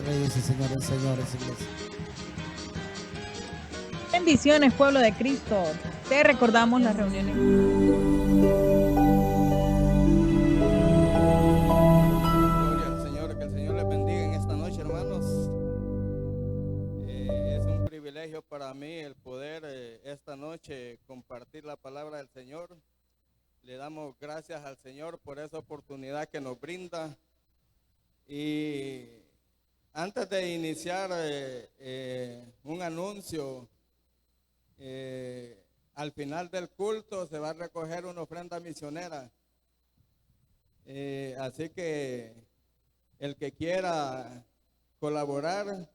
de Reyes y Señor de Señores, iglesia. Bendiciones, pueblo de Cristo. Te recordamos las reuniones. Gloria al Señor, que el Señor les bendiga en esta noche, hermanos. Es un privilegio para mí el poder esta noche compartir la palabra del Señor. Le damos gracias al Señor por esa oportunidad que nos brinda. Y antes de iniciar un anuncio, al final del culto se va a recoger una ofrenda misionera. Así que el que quiera colaborar,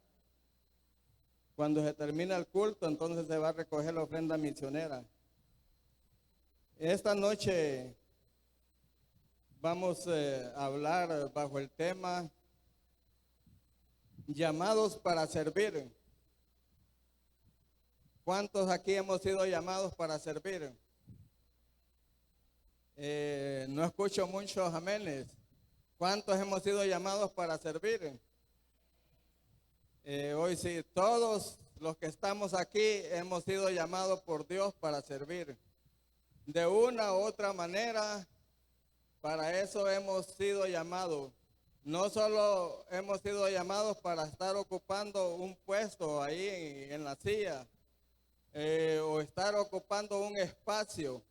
cuando se termina el culto, entonces se va a recoger la ofrenda misionera. Esta noche vamos a hablar bajo el tema llamados para servir. ¿Cuántos aquí hemos sido llamados para servir? No escucho muchos amenes. ¿Cuántos hemos sido llamados para servir? Hoy sí, todos los que estamos aquí hemos sido llamados por Dios para servir. De una u otra manera, para eso hemos sido llamados. No solo hemos sido llamados para estar ocupando un puesto ahí en la silla, o estar ocupando un espacio,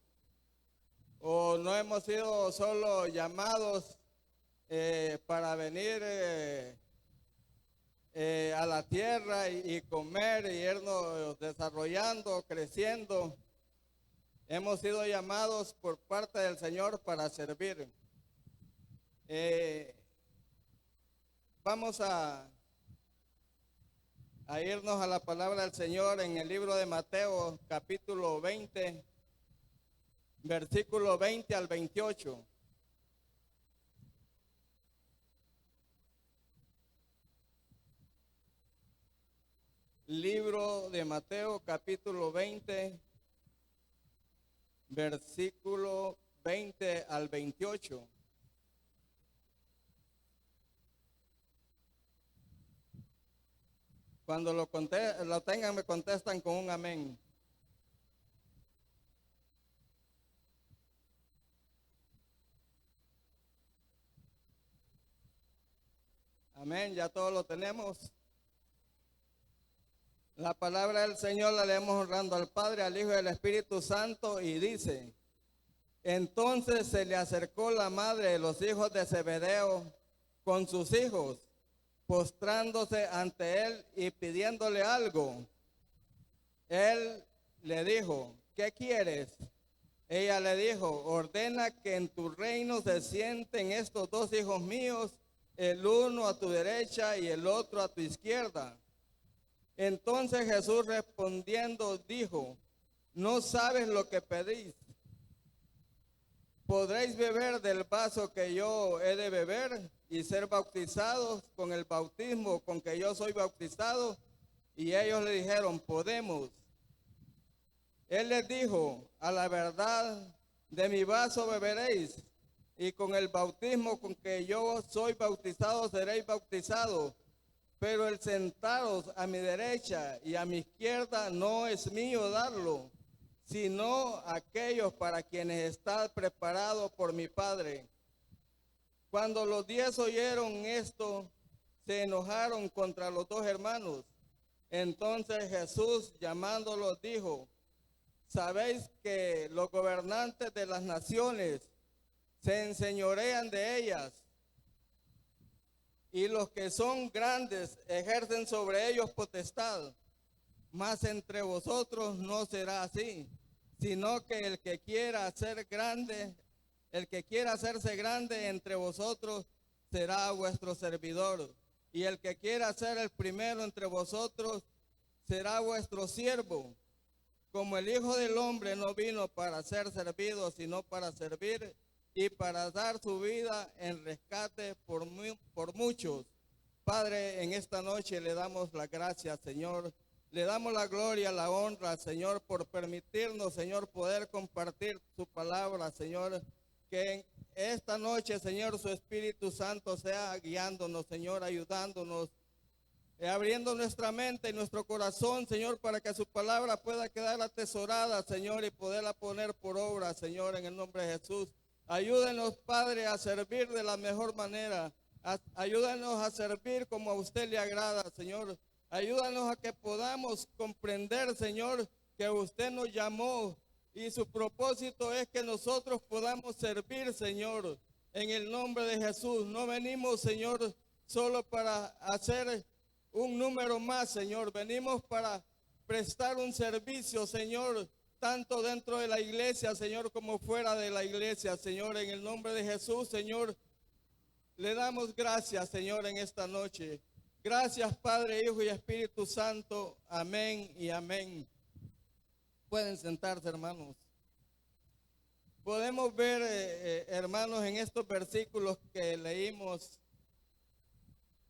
o no hemos sido solo llamados para venir a la tierra y comer y irnos desarrollando, creciendo. Hemos sido llamados por parte del Señor para servir. Vamos a irnos a la palabra del Señor en el libro de Mateo, capítulo 20, versículo 20 al 28. Libro de Mateo, capítulo 20, versículo 20 al 28. Cuando lo tengan, me contestan con un amén. Amén, ya todos lo tenemos. La palabra del Señor la leemos honrando al Padre, al Hijo y al Espíritu Santo, y dice: entonces se le acercó la madre de los hijos de Zebedeo con sus hijos, postrándose ante él y pidiéndole algo. Él le dijo: ¿qué quieres? Ella le dijo: ordena que en tu reino se sienten estos dos hijos míos, el uno a tu derecha y el otro a tu izquierda. Entonces Jesús respondiendo dijo: no sabes lo que pedís. ¿Podréis beber del vaso que yo he de beber y ser bautizados con el bautismo con que yo soy bautizado? Y ellos le dijeron: podemos. Él les dijo: a la verdad, de mi vaso beberéis, y con el bautismo con que yo soy bautizado seréis bautizados. Pero el sentaros a mi derecha y a mi izquierda no es mío darlo, sino aquellos para quienes está preparado por mi Padre. Cuando los 10 oyeron esto, se enojaron contra los dos hermanos. Entonces Jesús, llamándolos, dijo: sabéis que los gobernantes de las naciones se enseñorean de ellas, y los que son grandes ejercen sobre ellos potestad. Mas entre vosotros no será así, sino que el que quiera ser grande, el que quiera hacerse grande entre vosotros será vuestro servidor. Y el que quiera ser el primero entre vosotros será vuestro siervo. Como el Hijo del Hombre no vino para ser servido, sino para servir y para dar su vida en rescate por muchos. Padre, en esta noche le damos la gracia, Señor. Le damos la gloria, la honra, Señor, por permitirnos, Señor, poder compartir su palabra, Señor. Que en esta noche, Señor, su Espíritu Santo sea guiándonos, Señor, ayudándonos abriendo nuestra mente y nuestro corazón, Señor, para que su palabra pueda quedar atesorada, Señor, y poderla poner por obra, Señor, en el nombre de Jesús. Ayúdenos, Padre, a servir de la mejor manera. Ayúdanos a servir como a usted le agrada, Señor. Ayúdanos a que podamos comprender, Señor, que usted nos llamó y su propósito es que nosotros podamos servir, Señor, en el nombre de Jesús. No venimos, Señor, solo para hacer un número más, Señor. Venimos para prestar un servicio, Señor, tanto dentro de la iglesia, Señor, como fuera de la iglesia, Señor. En el nombre de Jesús, Señor, le damos gracias, Señor, en esta noche. Gracias, Padre, Hijo y Espíritu Santo. Amén y amén. Pueden sentarse, hermanos. Podemos ver, hermanos, en estos versículos que leímos,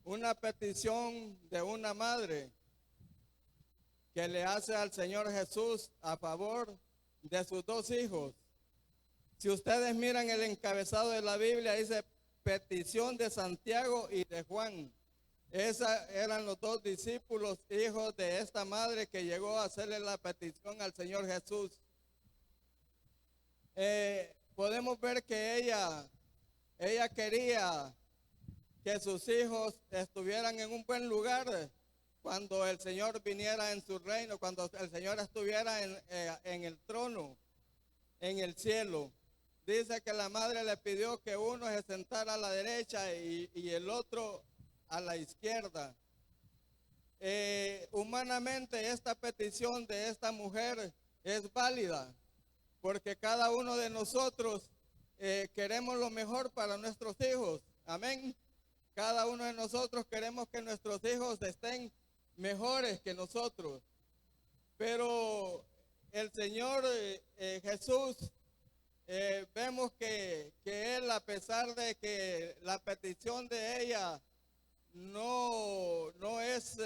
una petición de una madre que le hace al Señor Jesús a favor de sus dos hijos. Si ustedes miran el encabezado de la Biblia, dice petición de Santiago y de Juan. Esos eran los dos discípulos, hijos de esta madre que llegó a hacerle la petición al Señor Jesús. Podemos ver que ella quería que sus hijos estuvieran en un buen lugar cuando el Señor viniera en su reino, cuando el Señor estuviera en el trono, en el cielo. Dice que la madre le pidió que uno se sentara a la derecha y el otro a la izquierda. Humanamente esta petición de esta mujer es válida, porque cada uno de nosotros queremos lo mejor para nuestros hijos. Amén. Cada uno de nosotros queremos que nuestros hijos estén mejores que nosotros. Pero el Señor Jesús, vemos que Él, a pesar de que la petición de ella no es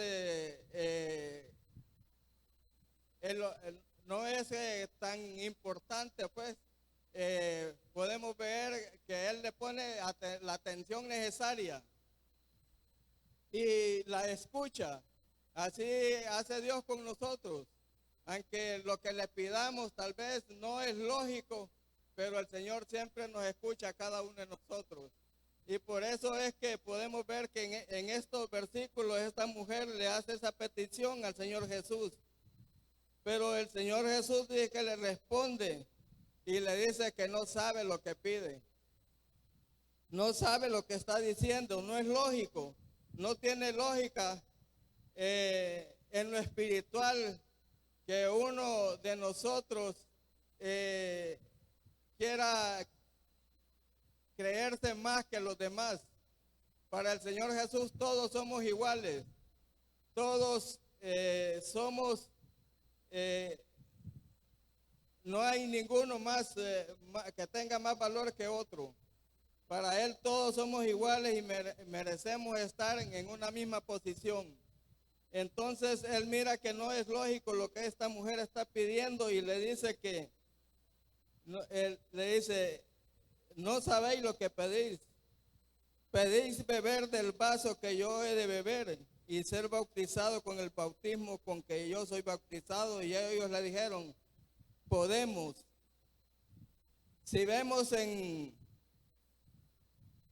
tan importante, pues podemos ver que Él le pone la atención necesaria y la escucha. Así hace Dios con nosotros. Aunque lo que le pidamos tal vez no es lógico, pero el Señor siempre nos escucha a cada uno de nosotros. Y por eso es que podemos ver que en estos versículos esta mujer le hace esa petición al Señor Jesús. Pero el Señor Jesús dice que le responde y le dice que no sabe lo que pide. No sabe lo que está diciendo, no es lógico, no tiene lógica en lo espiritual que uno de nosotros quiera creerse más que los demás. Para el Señor Jesús todos somos iguales, todos somos, no hay ninguno más que tenga más valor que otro. Para Él todos somos iguales y merecemos estar en una misma posición. Entonces Él mira que no es lógico lo que esta mujer está pidiendo y le dice que, Él le dice, no sabéis lo que pedís. Pedís beber del vaso que yo he de beber y ser bautizado con el bautismo con que yo soy bautizado. Y ellos le dijeron, podemos. Si vemos en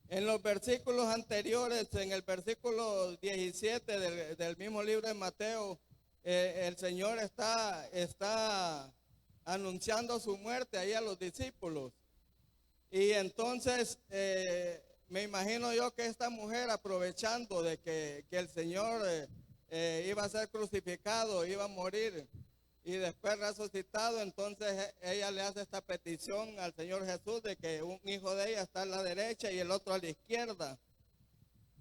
los versículos anteriores, en el versículo 17 del mismo libro de Mateo, el Señor está anunciando su muerte ahí a los discípulos. Y entonces me imagino yo que esta mujer, aprovechando de que el Señor iba a ser crucificado, iba a morir y después resucitado, entonces ella le hace esta petición al Señor Jesús de que un hijo de ella está a la derecha y el otro a la izquierda,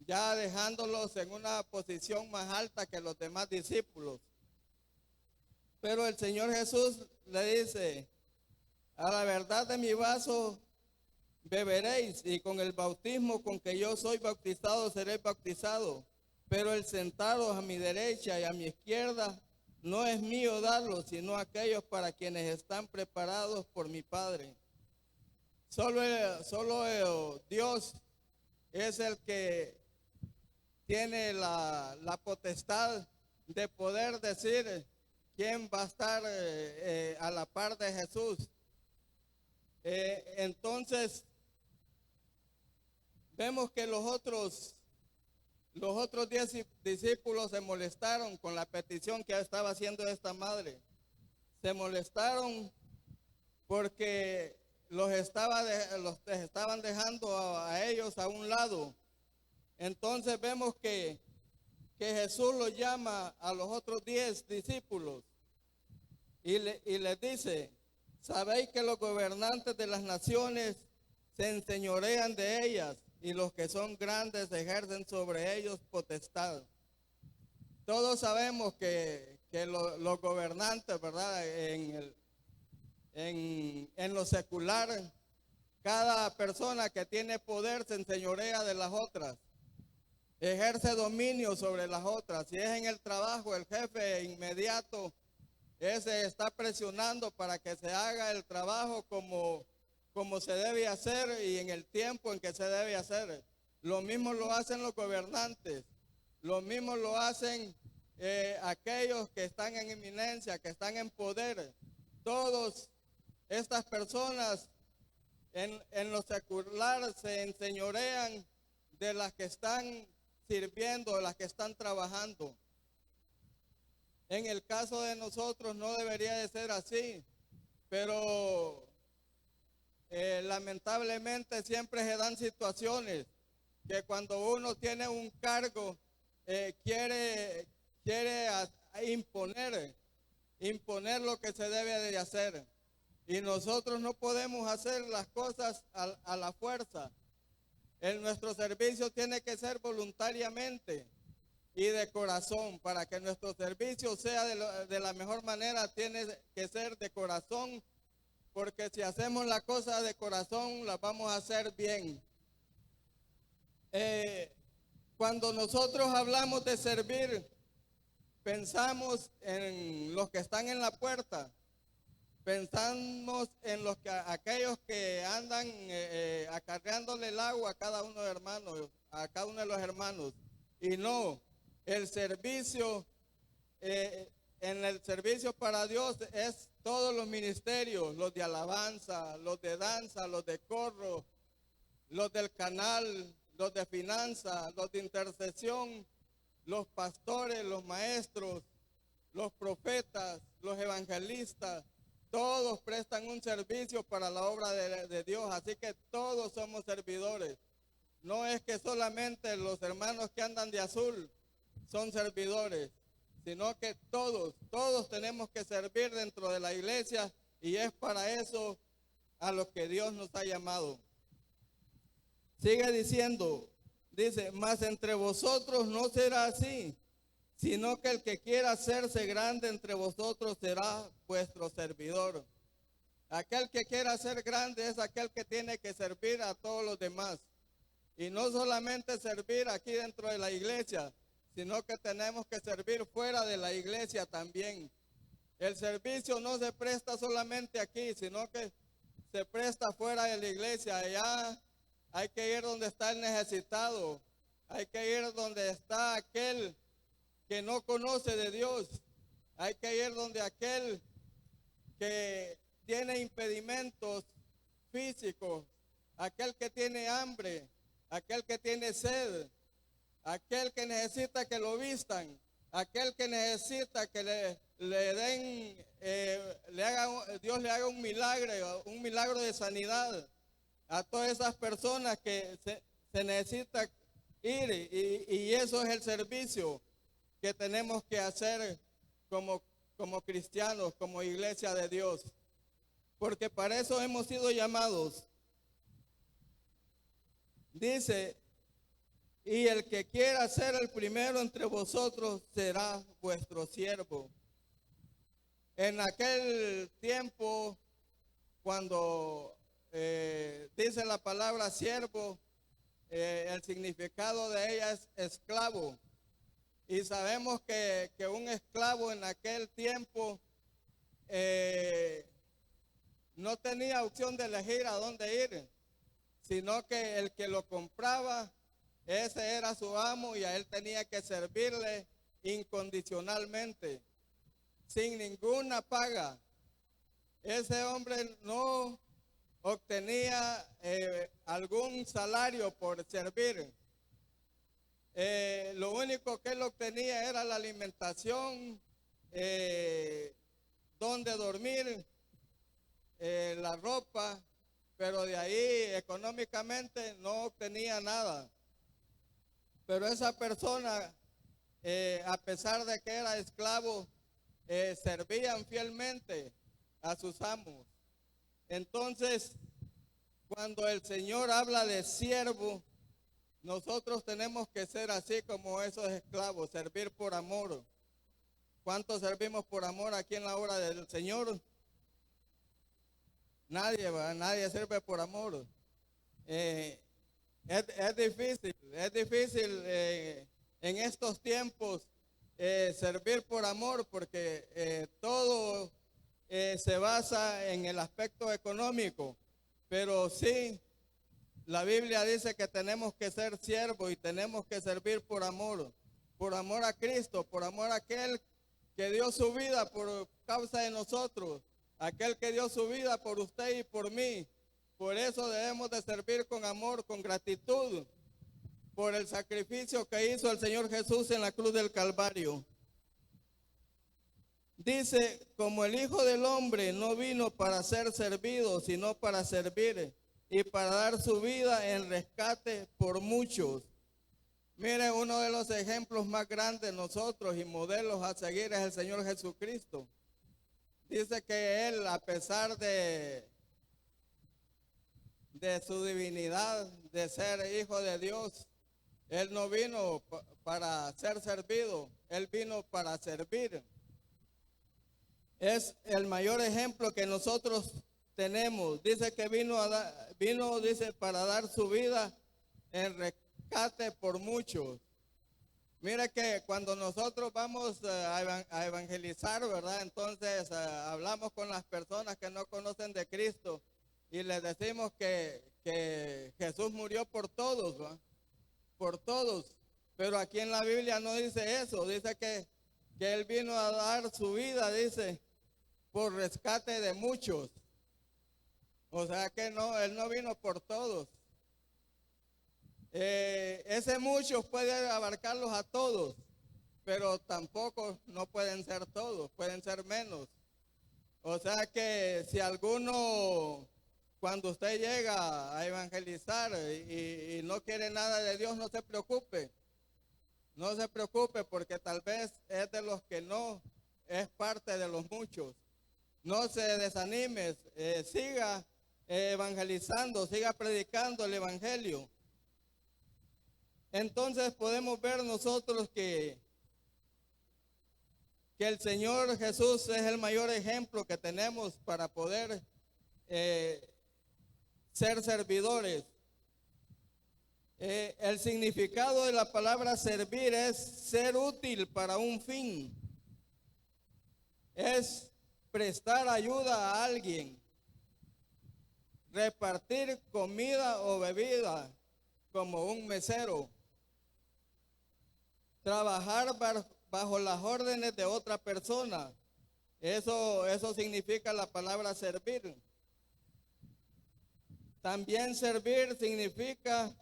ya dejándolos en una posición más alta que los demás discípulos. Pero el Señor Jesús le dice, a la verdad de mi vaso beberéis, y con el bautismo con que yo soy bautizado seréis bautizado, pero el sentaros a mi derecha y a mi izquierda no es mío darlo, sino aquellos para quienes están preparados por mi Padre. Solo Dios es el que tiene la potestad de poder decir quién va a estar a la par de Jesús. Entonces, vemos que los otros 10 discípulos se molestaron con la petición que estaba haciendo esta madre. Se molestaron porque los estaban dejando a ellos a un lado. Entonces vemos que Jesús los llama a los otros 10 discípulos y les dice: sabéis que los gobernantes de las naciones se enseñorean de ellas, y los que son grandes ejercen sobre ellos potestad. Todos sabemos que los gobernantes, ¿verdad? En lo secular, cada persona que tiene poder se enseñorea de las otras, ejerce dominio sobre las otras. Si es en el trabajo, el jefe inmediato, ese está presionando para que se haga el trabajo como se debe hacer y en el tiempo en que se debe hacer. Lo mismo lo hacen los gobernantes, lo mismo lo hacen aquellos que están en eminencia, que están en poder. Todas estas personas en lo secular se enseñorean de las que están sirviendo, de las que están trabajando. En el caso de nosotros no debería de ser así, pero lamentablemente siempre se dan situaciones que cuando uno tiene un cargo quiere imponer lo que se debe de hacer, y nosotros no podemos hacer las cosas a la fuerza. Nuestro servicio tiene que ser voluntariamente y de corazón. Para que nuestro servicio sea de la mejor manera, tiene que ser de corazón, porque si hacemos la cosa de corazón, la vamos a hacer bien. Cuando nosotros hablamos de servir, pensamos en los que están en la puerta, pensamos en aquellos que andan acarreándole el agua a cada uno de los hermanos, y no, el servicio, en el servicio para Dios es todos los ministerios, los de alabanza, los de danza, los de corro, los del canal, los de finanzas, los de intercesión, los pastores, los maestros, los profetas, los evangelistas. Todos prestan un servicio para la obra de Dios, así que todos somos servidores. No es que solamente los hermanos que andan de azul son servidores, sino que todos tenemos que servir dentro de la iglesia, y es para eso a lo que Dios nos ha llamado. Sigue diciendo, dice: mas entre vosotros no será así, sino que el que quiera hacerse grande entre vosotros será vuestro servidor. Aquel que quiera ser grande es aquel que tiene que servir a todos los demás. Y no solamente servir aquí dentro de la iglesia, sino que tenemos que servir fuera de la iglesia también. El servicio no se presta solamente aquí, sino que se presta fuera de la iglesia. Allá hay que ir donde está el necesitado, hay que ir donde está aquel que no conoce de Dios, hay que ir donde aquel que tiene impedimentos físicos, aquel que tiene hambre, aquel que tiene sed, aquel que necesita que lo vistan, aquel que necesita que Dios le haga un milagro de sanidad. A todas esas personas que se necesita ir, y eso es el servicio que tenemos que hacer como cristianos, como iglesia de Dios, porque para eso hemos sido llamados. Dice: y el que quiera ser el primero entre vosotros será vuestro siervo. En aquel tiempo, cuando dice la palabra siervo, el significado de ella es esclavo. Y sabemos que un esclavo en aquel tiempo no tenía opción de elegir a dónde ir, sino que el que lo compraba Ese era su amo y a él tenía que servirle incondicionalmente, sin ninguna paga. Ese hombre no obtenía algún salario por servir. Lo único que él obtenía era la alimentación, donde dormir, la ropa, pero de ahí económicamente no obtenía nada. Pero esa persona, a pesar de que era esclavo, servían fielmente a sus amos. Entonces, cuando el Señor habla de siervo, nosotros tenemos que ser así como esos esclavos, servir por amor. ¿Cuántos servimos por amor aquí en la obra del Señor? Nadie, ¿verdad? Nadie sirve por amor. Es difícil en estos tiempos servir por amor, porque todo se basa en el aspecto económico, pero sí, la Biblia dice que tenemos que ser siervos y tenemos que servir por amor a Cristo, por amor a aquel que dio su vida por causa de nosotros, aquel que dio su vida por usted y por mí. Por eso debemos de servir con amor, con gratitud, por el sacrificio que hizo el Señor Jesús en la cruz del Calvario. Dice, como el Hijo del Hombre no vino para ser servido, sino para servir y para dar su vida en rescate por muchos. Mire, uno de los ejemplos más grandes nosotros y modelos a seguir es el Señor Jesucristo. Dice que Él, a pesar de su divinidad, de ser Hijo de Dios, Él no vino para ser servido, Él vino para servir. Es el mayor ejemplo que nosotros tenemos. Dice que vino, dice, para dar su vida en rescate por muchos. Mire que cuando nosotros vamos a evangelizar, ¿verdad? Entonces hablamos con las personas que no conocen de Cristo y les decimos que Jesús murió por todos, ¿verdad? Por todos. Pero aquí en la Biblia no dice eso. Dice que Él vino a dar su vida, dice, por rescate de muchos. O sea que no, Él no vino por todos. Ese muchos puede abarcarlos a todos, pero tampoco no pueden ser todos, pueden ser menos. O sea que si alguno, cuando usted llega a evangelizar y no quiere nada de Dios, no se preocupe. No se preocupe, porque tal vez es de los que no es parte de los muchos. No se desanime, siga evangelizando, siga predicando el evangelio. Entonces podemos ver nosotros que el Señor Jesús es el mayor ejemplo que tenemos para poder ser servidores. El significado de la palabra servir es ser útil para un fin. Es prestar ayuda a alguien, repartir comida o bebida como un mesero, trabajar bajo las órdenes de otra persona. Eso significa la palabra servir. También servir significa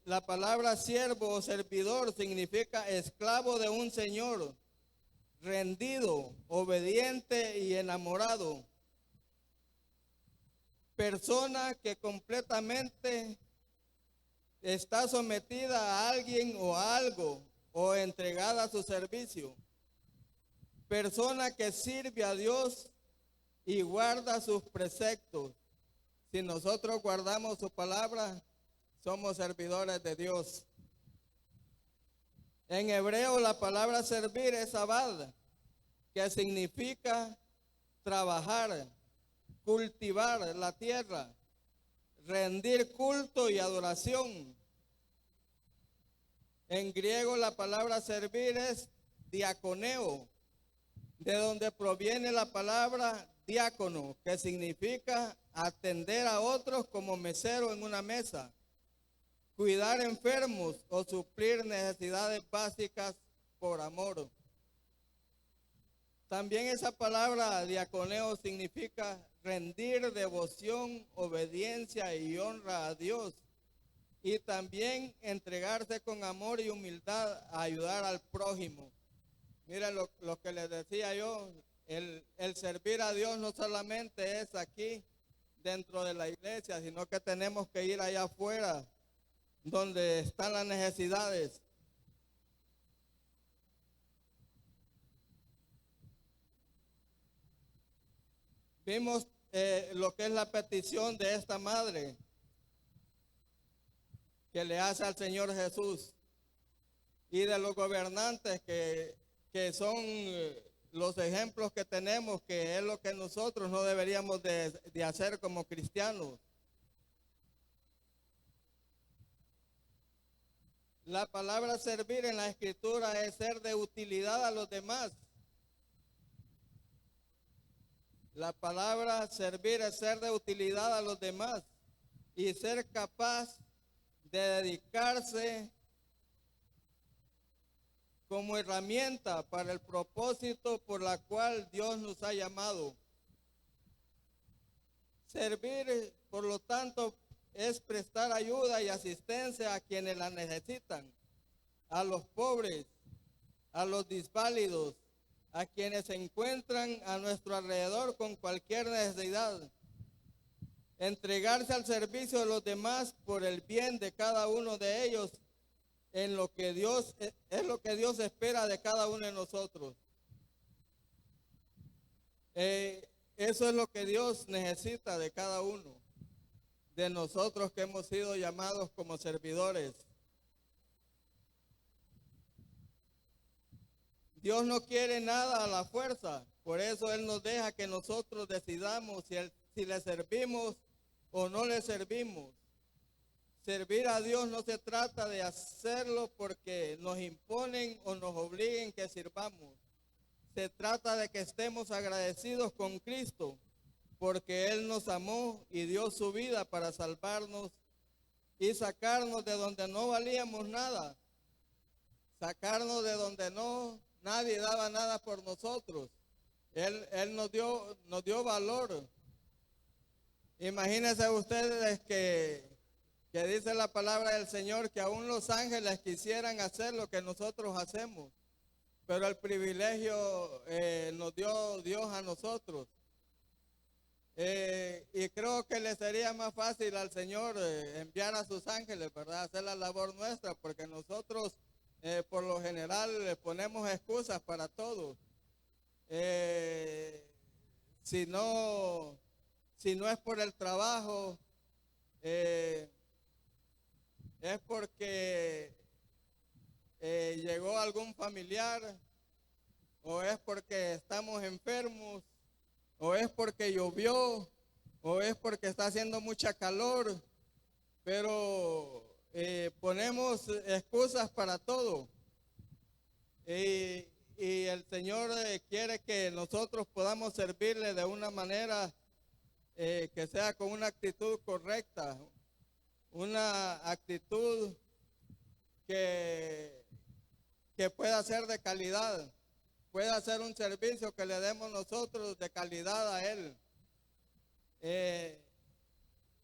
la palabra siervo o servidor significa esclavo de un señor, rendido, obediente y enamorado. Persona que completamente está sometida a alguien o a algo o entregada a su servicio. Persona que sirve a Dios y guarda sus preceptos. Si nosotros guardamos su palabra, somos servidores de Dios. En hebreo la palabra servir es abad, que significa trabajar, cultivar la tierra, rendir culto y adoración. En griego la palabra servir es diaconeo, de donde proviene la palabra diácono, que significa atender a otros como mesero en una mesa, cuidar enfermos o suplir necesidades básicas por amor. También esa palabra diaconeo significa rendir devoción, obediencia y honra a Dios. Y también entregarse con amor y humildad a ayudar al prójimo. Miren lo que les decía yo, el servir a Dios no solamente es aquí dentro de la iglesia, sino que tenemos que ir allá afuera, donde están las necesidades. Vimos lo que es la petición de esta madre que le hace al Señor Jesús, y de los gobernantes que son los ejemplos que tenemos, que es lo que nosotros no deberíamos de hacer como cristianos. La palabra servir en la Escritura es ser de utilidad a los demás. La palabra servir es ser de utilidad a los demás y ser capaz de dedicarse como herramienta para el propósito por la cual Dios nos ha llamado. Servir, por lo tanto, es prestar ayuda y asistencia a quienes la necesitan, a los pobres, a los desválidos, a quienes se encuentran a nuestro alrededor con cualquier necesidad. Entregarse al servicio de los demás por el bien de cada uno de ellos en lo que Dios es lo que Dios espera de cada uno de nosotros. Eso es lo que Dios necesita de cada uno de nosotros que hemos sido llamados como servidores. Dios no quiere nada a la fuerza, por eso Él nos deja que nosotros decidamos si le servimos o no le servimos. Servir a Dios no se trata de hacerlo porque nos imponen o nos obliguen que sirvamos. Se trata de que estemos agradecidos con Cristo porque Él nos amó y dio su vida para salvarnos y sacarnos de donde no valíamos nada. Sacarnos de donde nadie daba nada por nosotros. Él nos dio valor. Imagínense ustedes que dice la palabra del Señor que aún los ángeles quisieran hacer lo que nosotros hacemos, pero el privilegio nos dio Dios a nosotros. Y creo que le sería más fácil al Señor enviar a sus ángeles, ¿verdad? Hacer la labor nuestra, porque nosotros por lo general le ponemos excusas para todo. Si no es por el trabajo, es porque llegó algún familiar, o es porque estamos enfermos, o es porque llovió, o es porque está haciendo mucha calor, pero ponemos excusas para todo. Y el Señor quiere que nosotros podamos servirle de una manera que sea con una actitud correcta, una actitud que pueda ser de calidad, pueda ser un servicio que le demos nosotros de calidad a Él.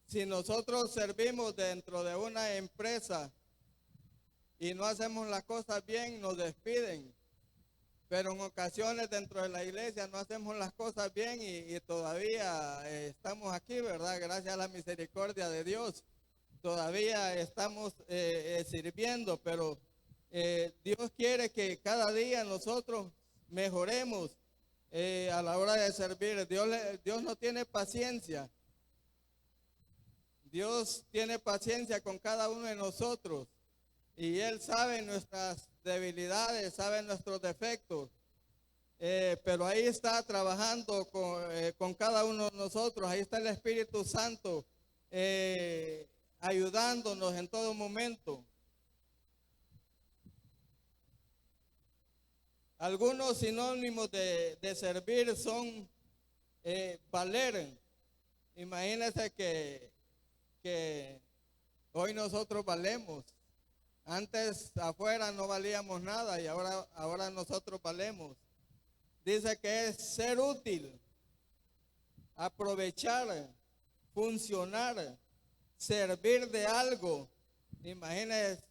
Si nosotros servimos dentro de una empresa y no hacemos las cosas bien, nos despiden. Pero en ocasiones dentro de la iglesia no hacemos las cosas bien y todavía estamos aquí, ¿verdad? Gracias a la misericordia de Dios. Todavía estamos sirviendo, pero Dios quiere que cada día nosotros mejoremos a la hora de servir. Dios no tiene paciencia. Dios tiene paciencia con cada uno de nosotros y Él sabe nuestras debilidades, sabe nuestros defectos, pero ahí está trabajando con cada uno de nosotros. Ahí está el Espíritu Santo ayudándonos en todo momento. Algunos sinónimos de servir son valer. Imagínense que hoy nosotros valemos. Antes afuera no valíamos nada y ahora nosotros valemos. Dice que es ser útil, aprovechar, funcionar, servir de algo. Imagínense,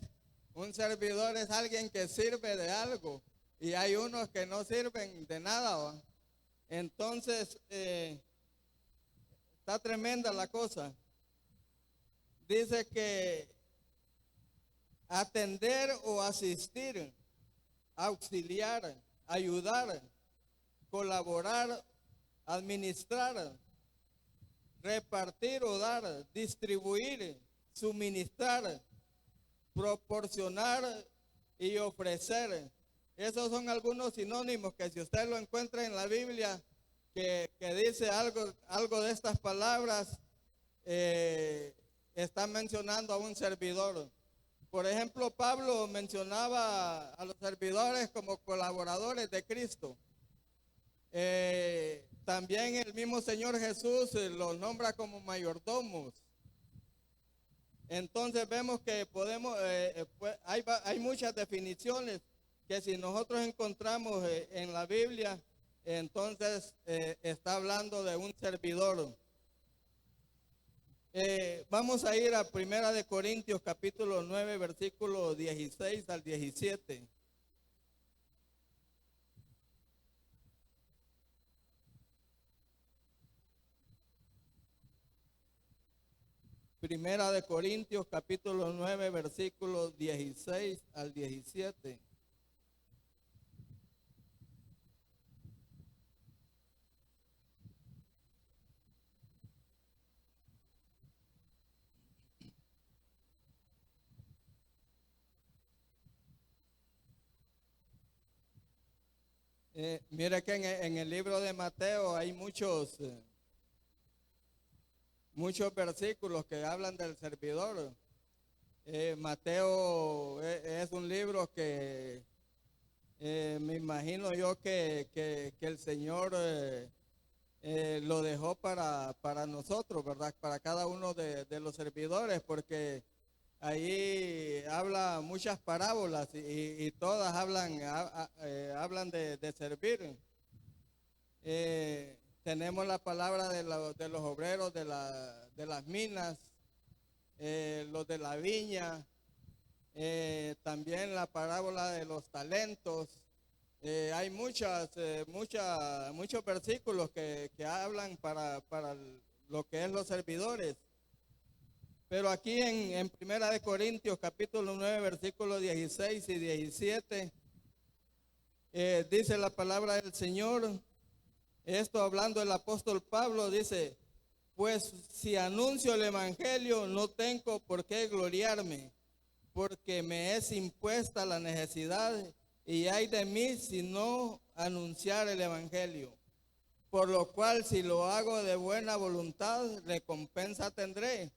un servidor es alguien que sirve de algo y hay unos que no sirven de nada, ¿va? Entonces, está tremenda la cosa. Dice que atender o asistir, auxiliar, ayudar, colaborar, administrar, repartir o dar, distribuir, suministrar, proporcionar y ofrecer. Esos son algunos sinónimos que si usted lo encuentra en la Biblia, que dice algo de estas palabras, está mencionando a un servidor. Por ejemplo, Pablo mencionaba a los servidores como colaboradores de Cristo. También el mismo Señor Jesús los nombra como mayordomos. Entonces vemos que podemos, hay muchas definiciones que si nosotros encontramos en la Biblia, entonces está hablando de un servidor. Vamos a ir a Primera de Corintios capítulo 9 versículo 16 al 17. Primera de Corintios capítulo 9 versículos 16 al 17. Mire que en el libro de Mateo hay muchos versículos que hablan del servidor. Mateo es un libro que me imagino yo que el Señor lo dejó para nosotros, ¿verdad? Para cada uno de los servidores, porque ahí habla muchas parábolas y todas hablan de servir. Tenemos la palabra de los obreros de las minas, los de la viña, también la parábola de los talentos. Hay muchos versículos que hablan para lo que es los servidores. Pero aquí en Primera de Corintios capítulo 9 versículos 16 y 17 dice la palabra del Señor. Esto hablando el apóstol Pablo, dice: pues si anuncio el evangelio no tengo por qué gloriarme, porque me es impuesta la necesidad y hay de mí si no anunciar el evangelio. Por lo cual si lo hago de buena voluntad, recompensa tendré.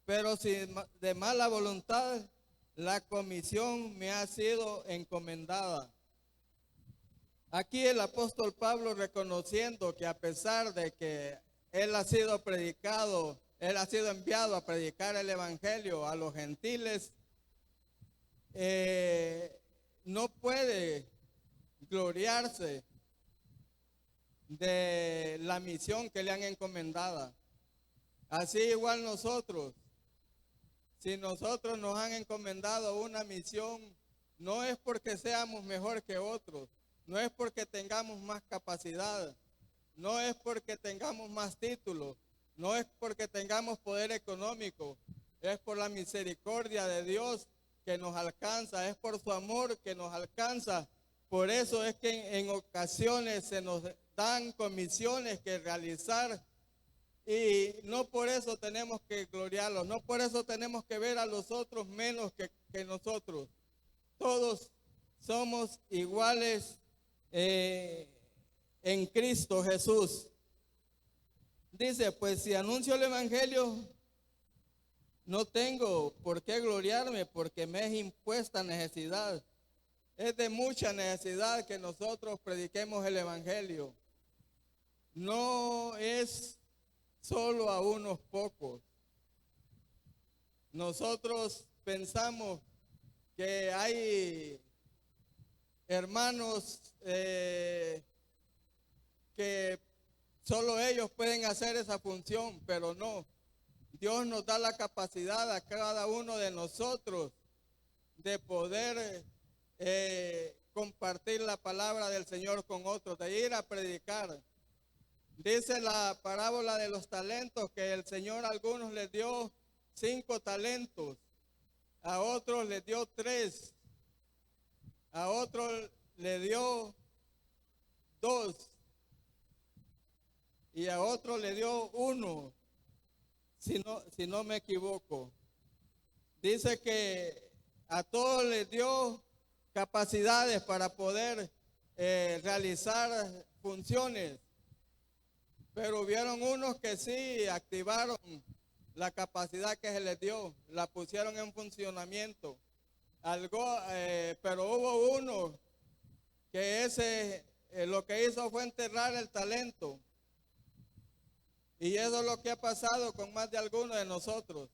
Pero si de mala voluntad, la comisión me ha sido encomendada. Aquí el apóstol Pablo reconociendo que a pesar de que él ha sido enviado a predicar el evangelio a los gentiles, no puede gloriarse de la misión que le han encomendado. Así igual nosotros, si nosotros nos han encomendado una misión, no es porque seamos mejor que otros, no es porque tengamos más capacidad, no es porque tengamos más títulos, no es porque tengamos poder económico, es por la misericordia de Dios que nos alcanza, es por su amor que nos alcanza. Por eso es que en ocasiones se nos dan comisiones que realizar y no por eso tenemos que gloriarlos, no por eso tenemos que ver a los otros menos que nosotros. Todos somos iguales en Cristo Jesús. Dice, pues si anuncio el evangelio, no tengo por qué gloriarme, porque me es impuesta necesidad. Es de mucha necesidad que nosotros prediquemos el evangelio. no es solo a unos pocos. Nosotros pensamos que hay hermanos que solo ellos pueden hacer esa función, pero no. Dios nos da la capacidad a cada uno de nosotros de poder compartir la palabra del Señor con otros, de ir a predicar. Dice la parábola de los talentos que el Señor a algunos les dio 5 talentos, a otros les dio 3, a otros le dio 2 y a otro le dio 1, si no me equivoco. Dice que a todos les dio capacidades para poder realizar funciones, pero hubieron unos que sí activaron la capacidad que se les dio, la pusieron en funcionamiento. Pero hubo uno que lo que hizo fue enterrar el talento. Y eso es lo que ha pasado con más de algunos de nosotros.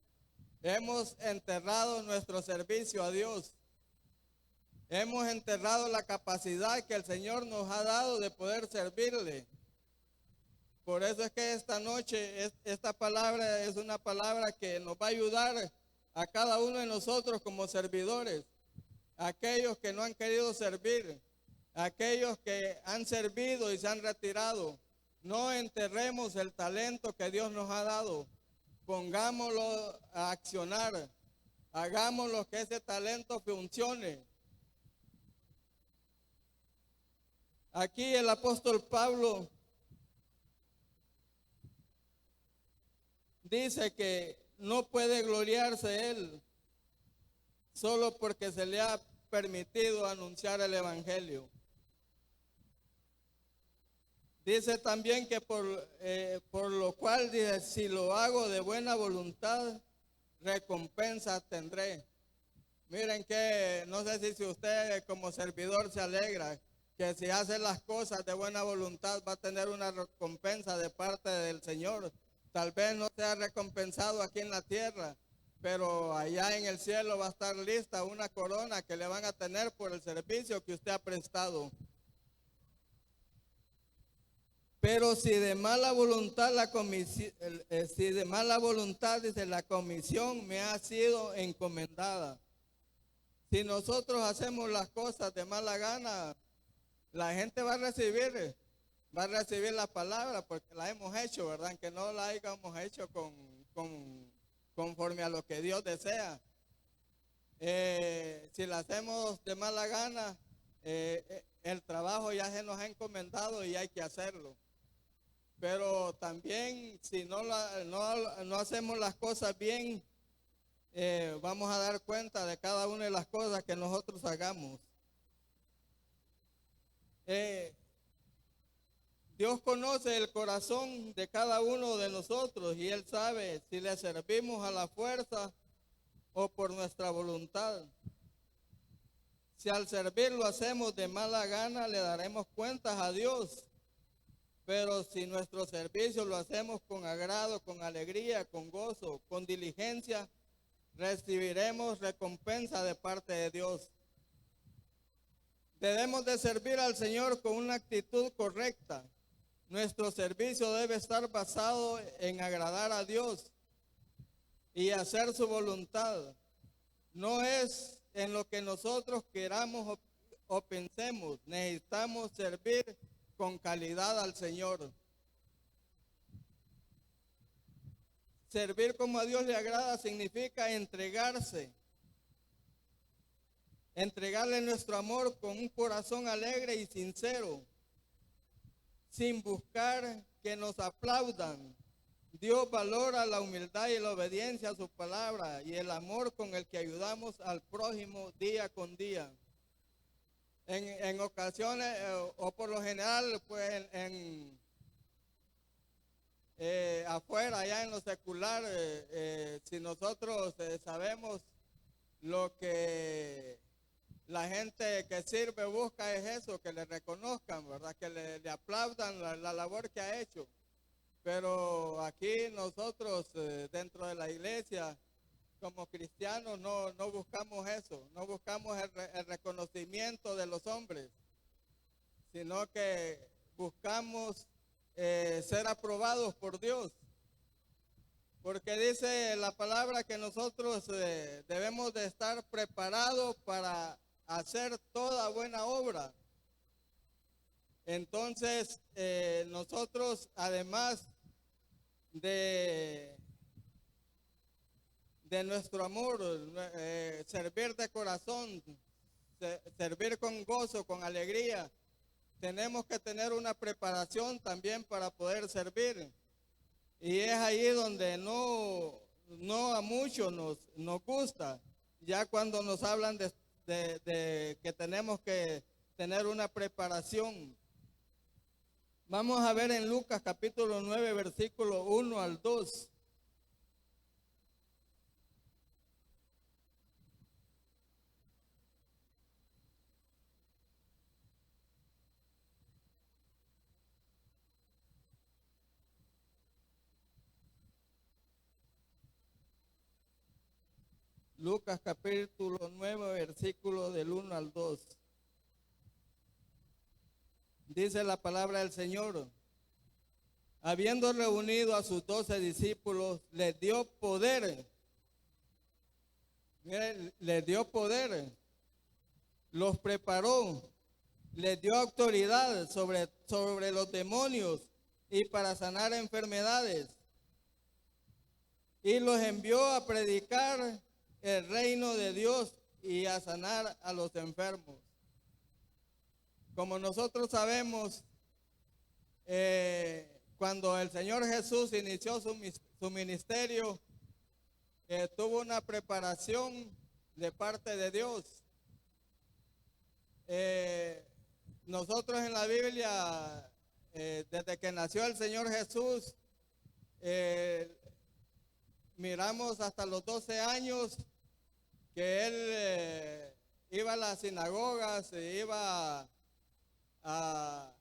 Hemos enterrado nuestro servicio a Dios. Hemos enterrado la capacidad que el Señor nos ha dado de poder servirle. Por eso es que esta noche, esta palabra es una palabra que nos va a ayudar a cada uno de nosotros como servidores. Aquellos que no han querido servir, aquellos que han servido y se han retirado. No enterremos el talento que Dios nos ha dado. Pongámoslo a accionar. Hagámoslo que ese talento funcione. Aquí el apóstol Pablo dice que no puede gloriarse él solo porque se le ha permitido anunciar el evangelio. Dice también que por lo cual dice, si lo hago de buena voluntad, recompensa tendré. Miren que no sé si usted como servidor se alegra que si hace las cosas de buena voluntad va a tener una recompensa de parte del Señor. Tal vez no sea recompensado aquí en la tierra, pero allá en el cielo va a estar lista una corona que le van a tener por el servicio que usted ha prestado. Pero si de mala voluntad dice la comisión me ha sido encomendada. Si nosotros hacemos las cosas de mala gana, la gente va a recibir la palabra porque la hemos hecho, ¿verdad? Que no la hayamos hecho conforme a lo que Dios desea. Si la hacemos de mala gana, el trabajo ya se nos ha encomendado y hay que hacerlo. Pero también si no hacemos las cosas bien, vamos a dar cuenta de cada una de las cosas que nosotros hagamos. Dios conoce el corazón de cada uno de nosotros y Él sabe si le servimos a la fuerza o por nuestra voluntad. Si al servir lo hacemos de mala gana, le daremos cuentas a Dios. Pero si nuestro servicio lo hacemos con agrado, con alegría, con gozo, con diligencia, recibiremos recompensa de parte de Dios. Debemos de servir al Señor con una actitud correcta. Nuestro servicio debe estar basado en agradar a Dios y hacer su voluntad. No es en lo que nosotros queramos o pensemos. Necesitamos servir con calidad al Señor. Servir como a Dios le agrada significa entregarse. Entregarle nuestro amor con un corazón alegre y sincero, sin buscar que nos aplaudan. Dios valora la humildad y la obediencia a su palabra y el amor con el que ayudamos al prójimo día con día. En ocasiones, o por lo general, pues afuera, allá en lo secular, si nosotros sabemos la gente que sirve busca es eso, que le reconozcan, ¿verdad? Que le aplaudan la labor que ha hecho. Pero aquí nosotros dentro de la iglesia, como cristianos, no buscamos eso, no buscamos el reconocimiento de los hombres, sino que buscamos ser aprobados por Dios. Porque dice la palabra que nosotros debemos de estar preparados para hacer toda buena obra. Entonces, nosotros además de nuestro amor, servir de corazón, servir con gozo, con alegría, tenemos que tener una preparación también para poder servir. Y es ahí donde no a muchos nos gusta, ya cuando nos hablan de que tenemos que tener una preparación. Vamos a ver en Lucas capítulo 9, versículo 1 al 2. Lucas capítulo 9, versículo del 1 al 2. Dice la palabra del Señor: habiendo reunido a sus 12 discípulos, les dio poder. Miren, les dio poder, los preparó, les dio autoridad sobre los demonios y para sanar enfermedades. Y los envió a predicar el reino de Dios y a sanar a los enfermos. Como nosotros sabemos, cuando el Señor Jesús inició su ministerio, tuvo una preparación de parte de Dios. Nosotros en la Biblia, desde que nació el Señor Jesús, miramos hasta los 12 años que él iba a las sinagogas, iba a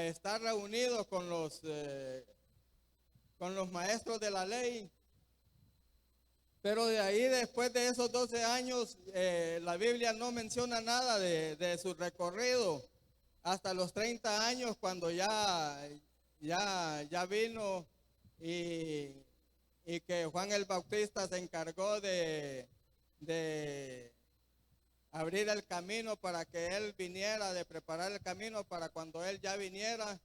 estar reunido con los maestros de la ley. Pero de ahí, después de esos 12 años, la Biblia no menciona nada de su recorrido hasta los 30 años, cuando ya vino y que Juan el Bautista se encargó de abrir el camino para que él viniera, de preparar el camino para cuando él ya viniera,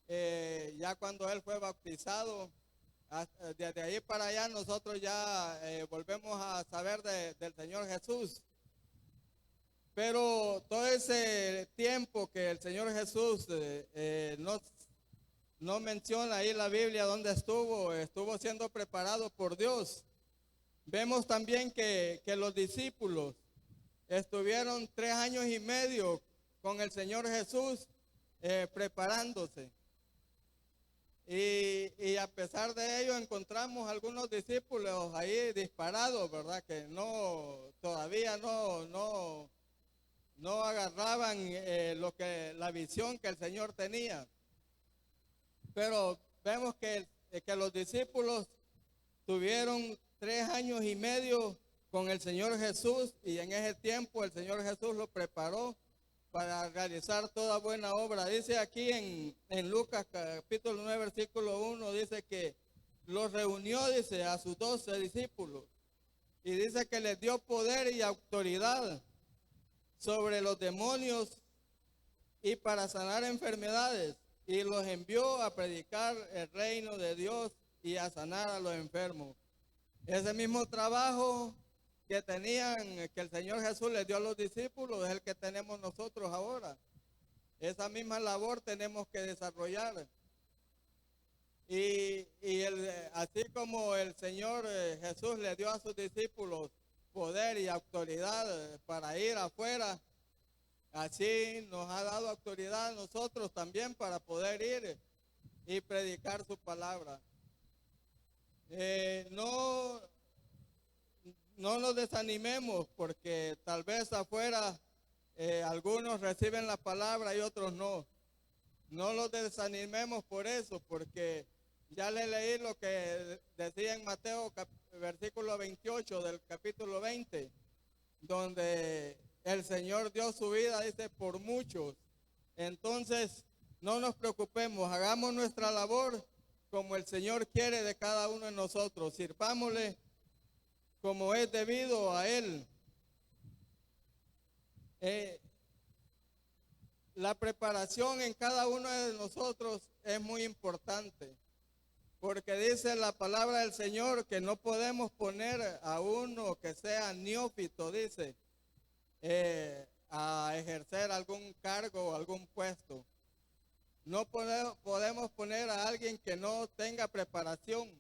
ya cuando él fue bautizado. Desde ahí para allá nosotros ya volvemos a saber del Señor Jesús. Pero todo ese tiempo que el Señor Jesús no menciona ahí la Biblia dónde estuvo siendo preparado por Dios. Vemos también que los discípulos estuvieron 3 años y medio con el Señor Jesús preparándose. Y a pesar de ello encontramos algunos discípulos ahí disparados, ¿verdad? Que todavía no agarraban la visión que el Señor tenía. Pero vemos que los discípulos tuvieron 3 años y medio con el Señor Jesús, y en ese tiempo el Señor Jesús lo preparó para realizar toda buena obra. Dice aquí en Lucas capítulo 9, versículo 1, dice que los reunió, dice, a sus 12 discípulos, y dice que les dio poder y autoridad sobre los demonios y para sanar enfermedades, y los envió a predicar el reino de Dios y a sanar a los enfermos. Ese mismo trabajo que tenían, que el Señor Jesús les dio a los discípulos, es el que tenemos nosotros ahora. Esa misma labor tenemos que desarrollar. Y así como el Señor Jesús le dio a sus discípulos poder y autoridad para ir afuera, así nos ha dado autoridad a nosotros también para poder ir y predicar su palabra. no nos desanimemos porque tal vez afuera algunos reciben la palabra y otros no. No los desanimemos por eso, porque ya le leí lo que decía en Mateo versículo 28 del capítulo 20, donde el Señor dio su vida, dice, por muchos. Entonces, no nos preocupemos, hagamos nuestra labor como el Señor quiere de cada uno de nosotros. Sirvámosle como es debido a Él. La preparación en cada uno de nosotros es muy importante, porque dice la palabra del Señor que no podemos poner a uno que sea neófito, dice, a ejercer algún cargo o algún puesto. No podemos poner a alguien que no tenga preparación.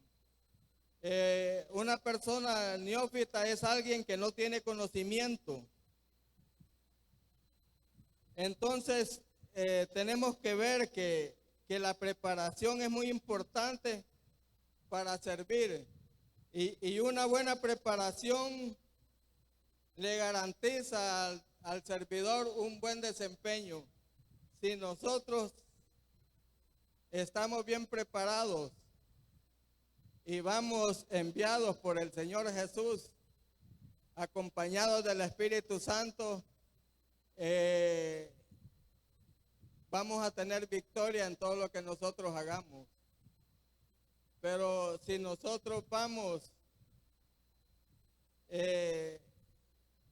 Una persona neófita es alguien que no tiene conocimiento. Entonces, tenemos que ver que la preparación es muy importante para servir. Y una buena preparación le garantiza al servidor un buen desempeño. Si nosotros estamos bien preparados y vamos enviados por el Señor Jesús, acompañados del Espíritu Santo, vamos a tener victoria en todo lo que nosotros hagamos. Pero si nosotros vamos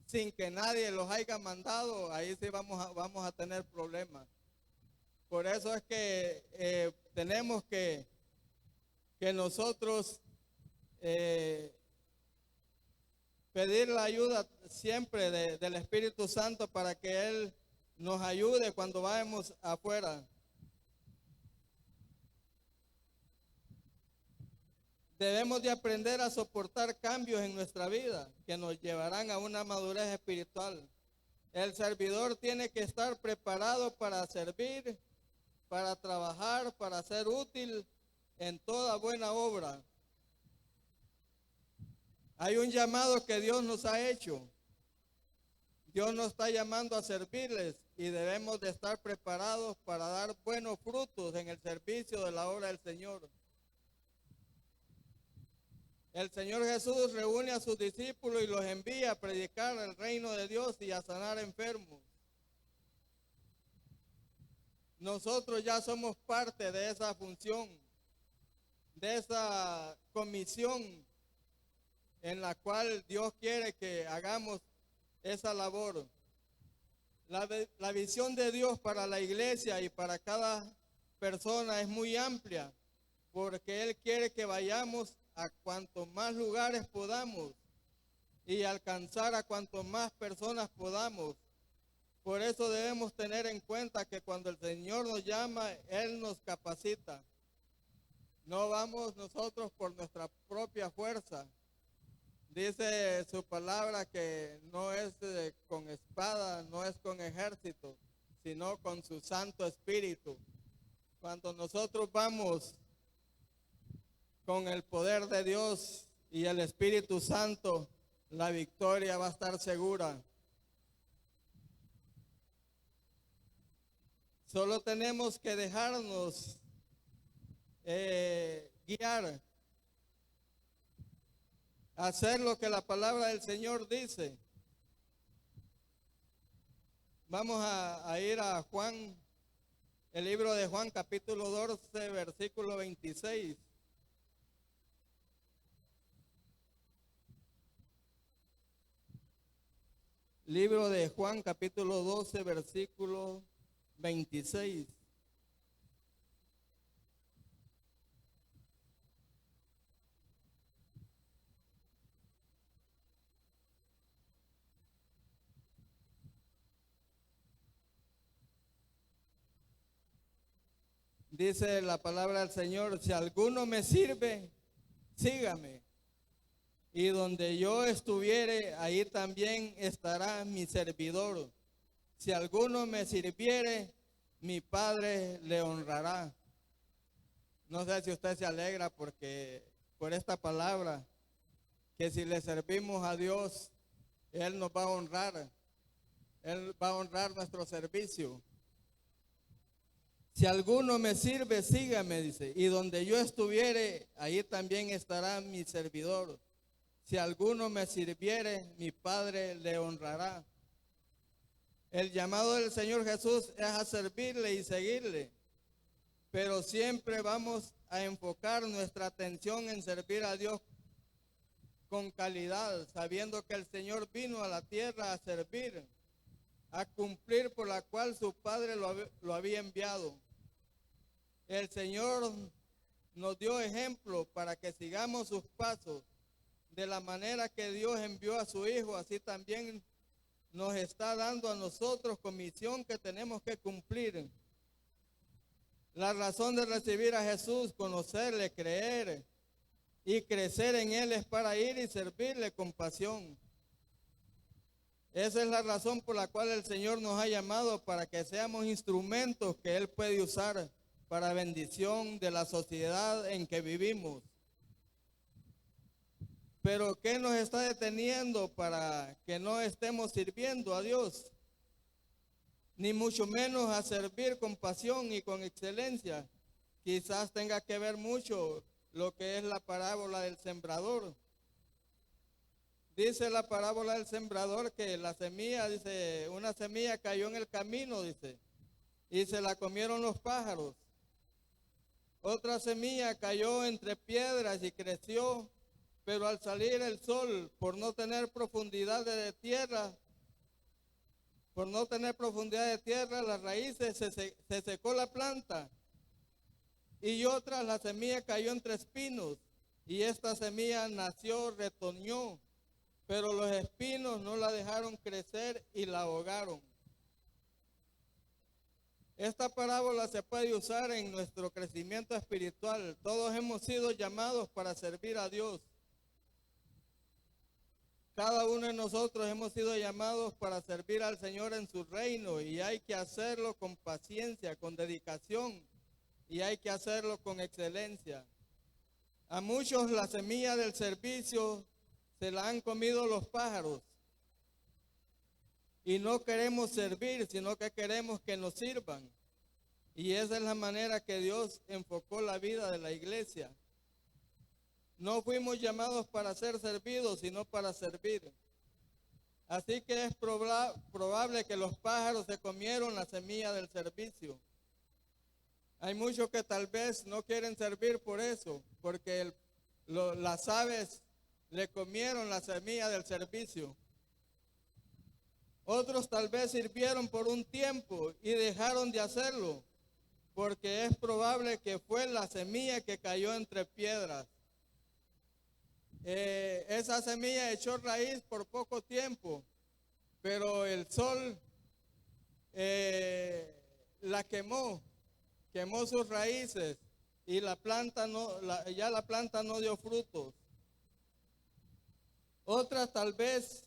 sin que nadie los haya mandado, ahí sí vamos a tener problemas. Por eso es que tenemos que nosotros pedir la ayuda siempre del Espíritu Santo para que Él nos ayude cuando vayamos afuera. Debemos de aprender a soportar cambios en nuestra vida que nos llevarán a una madurez espiritual. El servidor tiene que estar preparado para servir, para trabajar, para ser útil en toda buena obra. Hay un llamado que Dios nos ha hecho. Dios nos está llamando a servirles y debemos de estar preparados para dar buenos frutos en el servicio de la obra del Señor. El Señor Jesús reúne a sus discípulos y los envía a predicar el reino de Dios y a sanar enfermos. Nosotros ya somos parte de esa función, de esa comisión en la cual Dios quiere que hagamos esa labor. La visión de Dios para la iglesia y para cada persona es muy amplia, porque Él quiere que vayamos a cuantos más lugares podamos y alcanzar a cuantos más personas podamos. Por eso debemos tener en cuenta que cuando el Señor nos llama, Él nos capacita. No vamos nosotros por nuestra propia fuerza. Dice su palabra que no es con espada, no es con ejército, sino con su Santo Espíritu. Cuando nosotros vamos con el poder de Dios y el Espíritu Santo, la victoria va a estar segura. Solo tenemos que dejarnos guiar, hacer lo que la palabra del Señor dice. Vamos a ir a Juan, el libro de Juan, capítulo 12, versículo 26. Libro de Juan, capítulo 12, versículo 26. Dice la palabra del Señor: si alguno me sirve, sígame. Y donde yo estuviere, ahí también estará mi servidor. Si alguno me sirviere, mi Padre le honrará. No sé si usted se alegra por esta palabra, que si le servimos a Dios, Él nos va a honrar. Él va a honrar nuestro servicio. Si alguno me sirve, sígame, dice. Y donde yo estuviere, ahí también estará mi servidor. Si alguno me sirviere, mi Padre le honrará. El llamado del Señor Jesús es a servirle y seguirle. Pero siempre vamos a enfocar nuestra atención en servir a Dios con calidad, sabiendo que el Señor vino a la tierra a servir, a cumplir por la cual su Padre lo había enviado. El Señor nos dio ejemplo para que sigamos sus pasos. De la manera que Dios envió a su Hijo, así también nos está dando a nosotros comisión que tenemos que cumplir. La razón de recibir a Jesús, conocerle, creer y crecer en Él es para ir y servirle con pasión. Esa es la razón por la cual el Señor nos ha llamado, para que seamos instrumentos que Él puede usar para bendición de la sociedad en que vivimos. Pero ¿qué nos está deteniendo para que no estemos sirviendo a Dios? Ni mucho menos a servir con pasión y con excelencia. Quizás tenga que ver mucho lo que es la parábola del sembrador. Dice la parábola del sembrador que la semilla, dice, una semilla cayó en el camino, dice, y se la comieron los pájaros. Otra semilla cayó entre piedras y creció, pero al salir el sol, por no tener profundidad de tierra, las raíces se secó la planta. Y otra, la semilla cayó entre espinos, y esta semilla nació, retoñó, pero los espinos no la dejaron crecer y la ahogaron. Esta parábola se puede usar en nuestro crecimiento espiritual. Todos hemos sido llamados para servir a Dios. Cada uno de nosotros hemos sido llamados para servir al Señor en su reino, y hay que hacerlo con paciencia, con dedicación, y hay que hacerlo con excelencia. A muchos la semilla del servicio se la han comido los pájaros, y no queremos servir, sino que queremos que nos sirvan. Y esa es la manera que Dios enfocó la vida de la iglesia. No fuimos llamados para ser servidos, sino para servir. Así que es probable que los pájaros se comieron la semilla del servicio. Hay muchos que tal vez no quieren servir por eso, porque las aves le comieron la semilla del servicio. Otros tal vez sirvieron por un tiempo y dejaron de hacerlo, porque es probable que fue la semilla que cayó entre piedras. Esa semilla echó raíz por poco tiempo, pero el sol la quemó sus raíces, y la planta ya la planta no dio frutos. Otros tal vez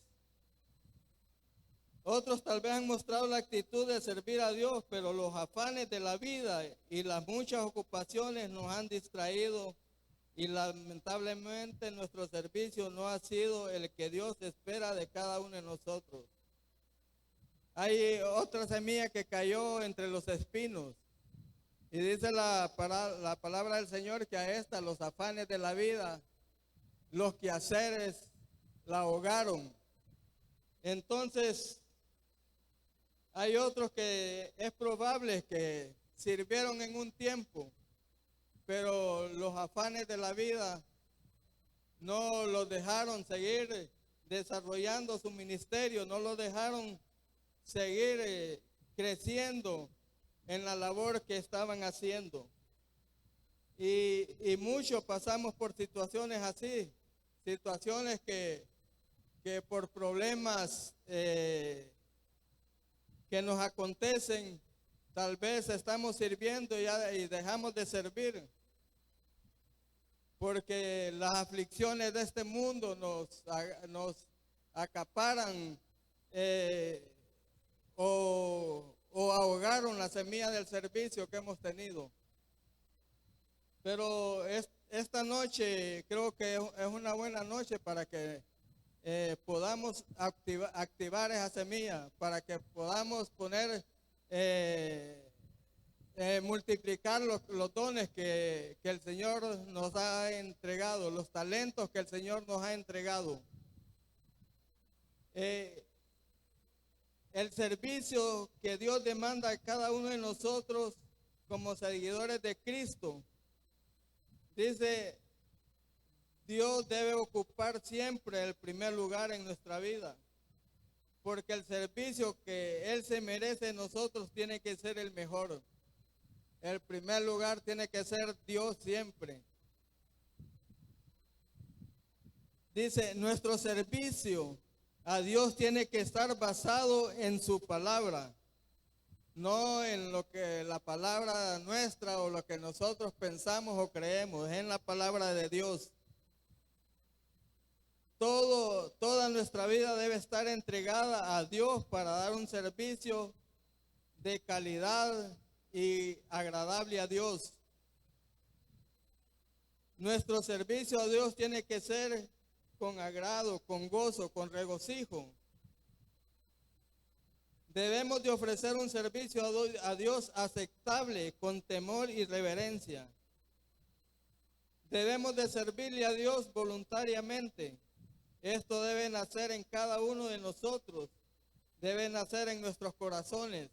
han mostrado la actitud de servir a Dios, pero los afanes de la vida y las muchas ocupaciones nos han distraído, y lamentablemente nuestro servicio no ha sido el que Dios espera de cada uno de nosotros. Hay otra semilla que cayó entre los espinos, y dice la palabra del Señor que a esta los afanes de la vida, los quehaceres, la ahogaron. Entonces, hay otros que es probable que sirvieron en un tiempo, pero los afanes de la vida no los dejaron seguir desarrollando su ministerio, no los dejaron seguir creciendo en la labor que estaban haciendo. Y muchos pasamos por situaciones así, situaciones que por problemas que nos acontecen, tal vez estamos sirviendo y dejamos de servir, porque las aflicciones de este mundo nos acaparan o ahogaron la semilla del servicio que hemos tenido. Pero esta noche creo que es una buena noche para que podamos activar esa semilla, para que podamos poner, multiplicar los dones que el Señor nos ha entregado, los talentos que el Señor nos ha entregado. El servicio que Dios demanda a cada uno de nosotros como seguidores de Cristo, dice, Dios debe ocupar siempre el primer lugar en nuestra vida, porque el servicio que Él se merece en nosotros tiene que ser el mejor. El primer lugar tiene que ser Dios siempre. Dice, nuestro servicio a Dios tiene que estar basado en su palabra, no en lo que la palabra nuestra o lo que nosotros pensamos o creemos, es en la palabra de Dios. Toda nuestra vida debe estar entregada a Dios para dar un servicio de calidad y agradable a Dios. Nuestro servicio a Dios tiene que ser con agrado, con gozo, con regocijo. Debemos de ofrecer un servicio a Dios aceptable, con temor y reverencia. Debemos de servirle a Dios voluntariamente. Esto debe nacer en cada uno de nosotros, debe nacer en nuestros corazones.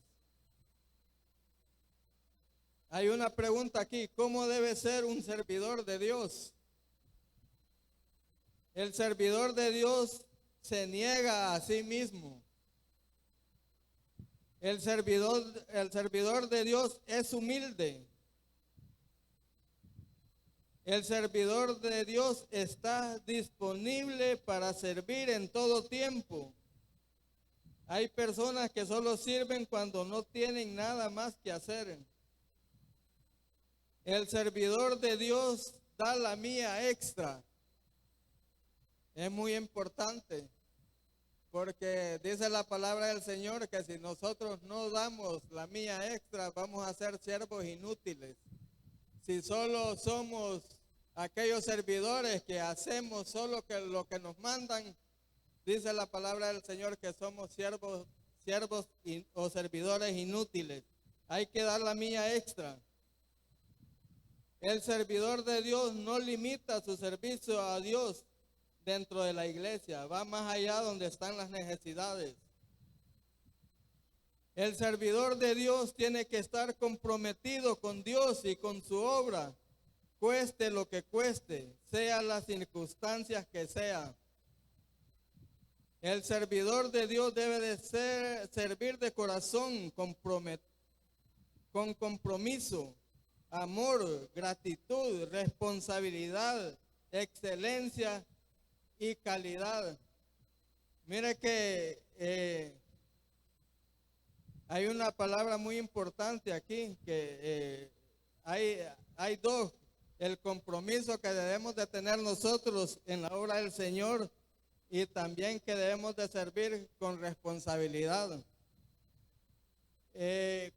Hay una pregunta aquí, ¿cómo debe ser un servidor de Dios? El servidor de Dios se niega a sí mismo. El servidor de Dios es humilde. El servidor de Dios está disponible para servir en todo tiempo. Hay personas que solo sirven cuando no tienen nada más que hacer. El servidor de Dios da la mía extra. Es muy importante, porque dice la palabra del Señor que si nosotros no damos la mía extra, vamos a ser siervos inútiles. Si solo somos aquellos servidores que hacemos solo lo que nos mandan, dice la palabra del Señor que somos siervos o servidores inútiles. Hay que dar la mía extra. El servidor de Dios no limita su servicio a Dios dentro de la iglesia, va más allá donde están las necesidades. El servidor de Dios tiene que estar comprometido con Dios y con su obra, cueste lo que cueste, sea las circunstancias que sea. El servidor de Dios debe de servir de corazón, con compromiso, amor, gratitud, responsabilidad, excelencia y calidad. Mire que hay una palabra muy importante aquí, que hay dos: el compromiso que debemos de tener nosotros en la obra del Señor y también que debemos de servir con responsabilidad.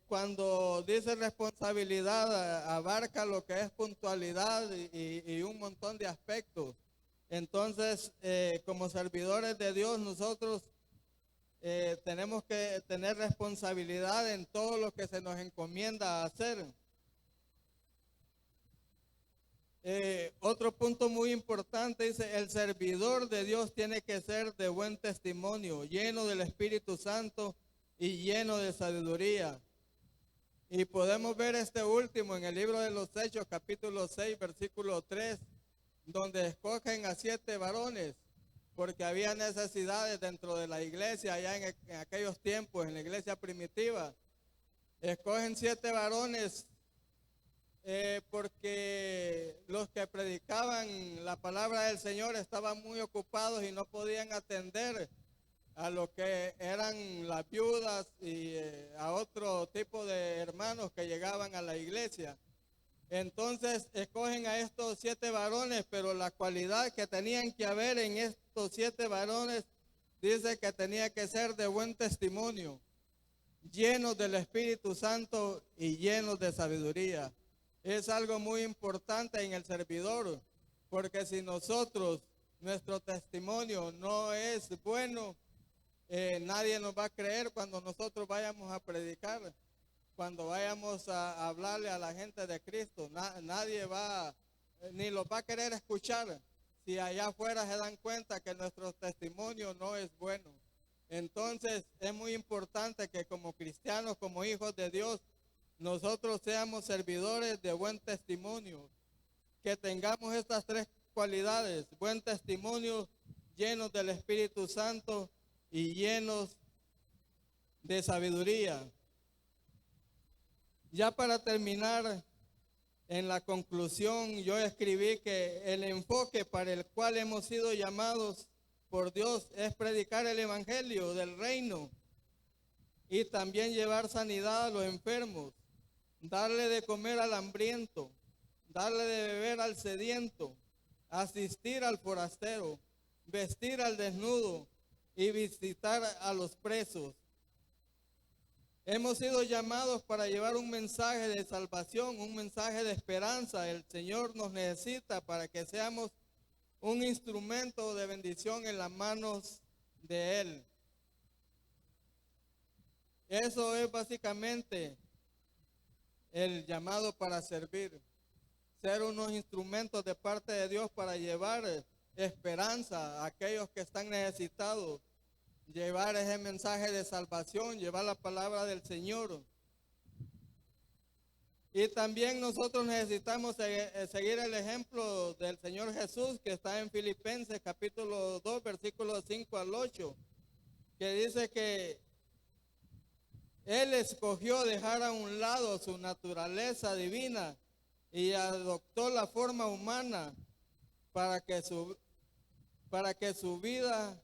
Cuando dice responsabilidad, abarca lo que es puntualidad y un montón de aspectos. Entonces, como servidores de Dios, nosotros tenemos que tener responsabilidad en todo lo que se nos encomienda a hacer. Otro punto muy importante dice, el servidor de Dios tiene que ser de buen testimonio, lleno del Espíritu Santo y lleno de sabiduría. Y podemos ver este último en el libro de los Hechos, capítulo 6, versículo 3, donde escogen a 7 varones, porque había necesidades dentro de la iglesia, allá en aquellos tiempos, en la iglesia primitiva. Escogen 7 varones porque los que predicaban la palabra del Señor estaban muy ocupados y no podían atender a lo que eran las viudas y a otro tipo de hermanos que llegaban a la iglesia. Entonces escogen a estos 7 varones, pero la cualidad que tenían que haber en estos 7 varones, dice que tenía que ser de buen testimonio, llenos del Espíritu Santo y llenos de sabiduría. es algo muy importante en el servidor, porque si nuestro testimonio no es bueno, nadie nos va a creer cuando nosotros vayamos a predicar, cuando vayamos a hablarle a la gente de Cristo. Nadie va, ni los va a querer escuchar si allá afuera se dan cuenta que nuestro testimonio no es bueno. Entonces es muy importante que como cristianos, como hijos de Dios, nosotros seamos servidores de buen testimonio, que tengamos estas tres cualidades: buen testimonio, llenos del Espíritu Santo y llenos de sabiduría. Ya para terminar, en la conclusión, yo escribí que el enfoque para el cual hemos sido llamados por Dios es predicar el evangelio del reino y también llevar sanidad a los enfermos, darle de comer al hambriento, darle de beber al sediento, asistir al forastero, vestir al desnudo y visitar a los presos. Hemos sido llamados para llevar un mensaje de salvación, un mensaje de esperanza. El Señor nos necesita para que seamos un instrumento de bendición en las manos de Él. Eso es básicamente el llamado para servir. Ser unos instrumentos de parte de Dios para llevar esperanza a aquellos que están necesitados. Llevar ese mensaje de salvación, llevar la palabra del Señor. Y también nosotros necesitamos seguir el ejemplo del Señor Jesús, que está en Filipenses capítulo 2, versículos 5 al 8, que dice que Él escogió dejar a un lado su naturaleza divina y adoptó la forma humana para que su vida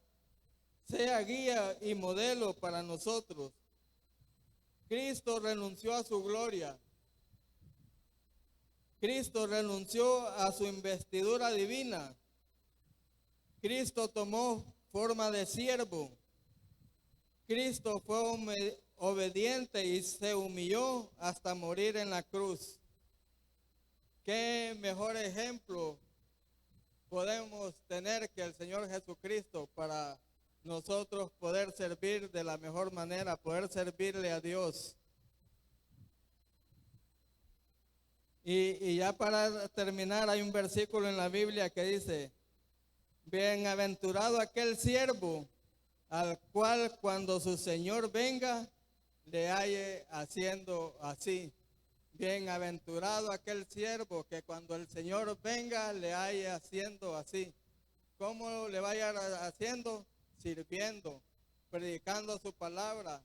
sea guía y modelo para nosotros. Cristo renunció a su gloria. Cristo renunció a su investidura divina. Cristo tomó forma de siervo. Cristo fue obediente y se humilló hasta morir en la cruz. ¿Qué mejor ejemplo podemos tener que el Señor Jesucristo para nosotros poder servir de la mejor manera, poder servirle a Dios? Y ya para terminar, hay un versículo en la Biblia que dice: bienaventurado aquel siervo al cual cuando su Señor venga le halle haciendo así. Bienaventurado aquel siervo que cuando el Señor venga le halle haciendo así. ¿Cómo le vaya haciendo? Sirviendo, predicando su palabra,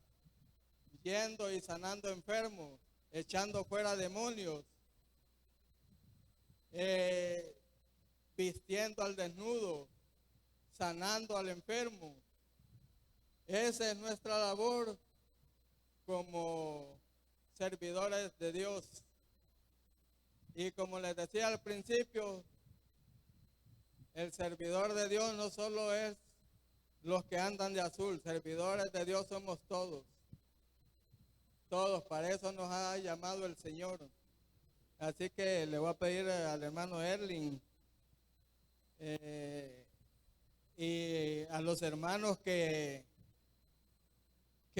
yendo y sanando enfermos, echando fuera demonios, vistiendo al desnudo, sanando al enfermo. Esa es nuestra labor como servidores de Dios. Y como les decía al principio, el servidor de Dios no solo es los que andan de azul. Servidores de Dios somos todos. Todos, para eso nos ha llamado el Señor. Así que le voy a pedir al hermano Erling y a los hermanos que